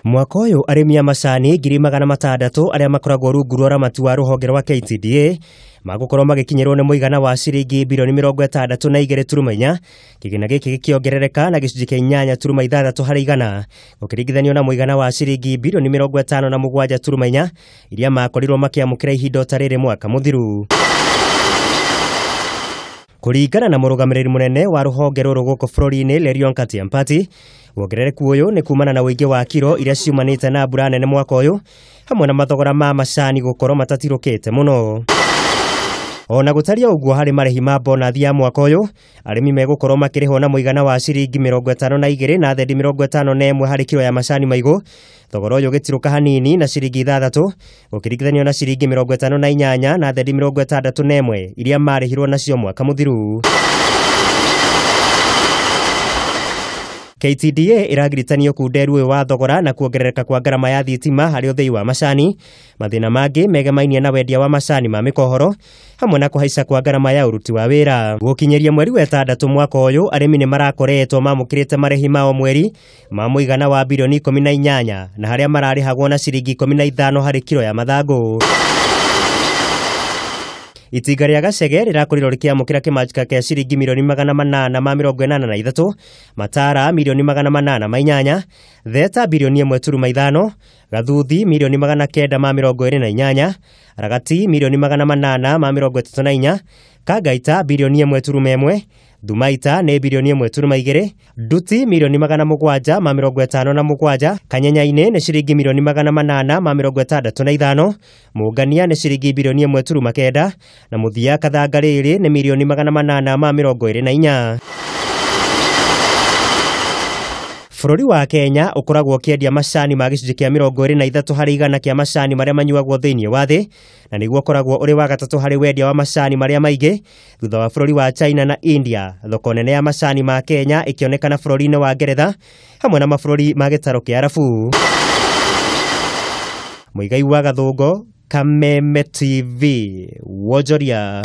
Mwaka uyu arimi a macani 600,000 aria makoragwo rungu rwa uramati wa ruhonge rwa KTDA magukorwo magikinyirwo ni muigana wa ciringi bilioni 62.4 kigina giki gikiongerereka na gicunji kia 8.6 harĩ igana gukiringithanio na muigana wa ciringi bilioni 57.4 iria makorirwo makiamukira ihinda ta rĩrĩ mwaka muthiru. Kuringana na murugamiriri munene wa ruhonge ruru guku bururi-ini Lerion Katiampati, wongerereku uyu ni kumana na uingi wa kiro iria ciumanite na mbura nene mwaka uyu hamwe na mathogora ma macani gukorwo matatirukite muno. Ona gutaria uguo hari marehi ma bonathi ya mwaka uyu arimi megukorwo makirihwo na muigana wa ciringi 52 na thendi 51 hari kiro ya macani maigu, thogora uyu gitiruka hanini na ciringi 6 gukiringithanio na ciringi 58 na thendi 61 iria marihirwo nacio mwaka muthiru. KTDA iragiritanio kunderu uyu wa thogora na kuongerereka kwa garama ya thitima hari uthei wa macani, mathina mangi megemainie na wendia wa macani ma mikohoro hamwe na kuhaica kwa garama ya uruti wa wira. Gukinyeria mweri wa 6 mwaka uyu arimi ni marakoretwo mamukirite marehi mao mweri ma muigana wa bilioni 18 na haria mararihagwo na ciringi 15 hari kiro ya mathangu. Itinga ria gacege rirakorirwo rikiamukira kimanjika kia ciringi milioni 883, matara milioni 808, theta bilioni 1.5, gathuthi milioni 928, ragati milioni 834, kagaita bilioni 1.1, thumaita ne bilioni 1.2, nduti milioni 757, kanyenyaine ne ciringi milioni 865, mungania ne ciringi bilioni 1.9 na muthia kathangariri ne milioni 824. Bururi wa Kenya ukoragwo kiendia macani ma gicunji kia 23 harĩ igana kia macani maria manyuagwo thiini wa thi, na niguo ukoragwo uri wa gatatu harĩ wendia wa macani maria maingi thutha wa bururi wa China na India. Thoko nene ya macani ma Kenya ikionekana bururi-ini wa Ngeretha hamwe na mabururi ma gitaro kia Arabu. Muigai wa Gathungo, Kameme TV, Wonjoria.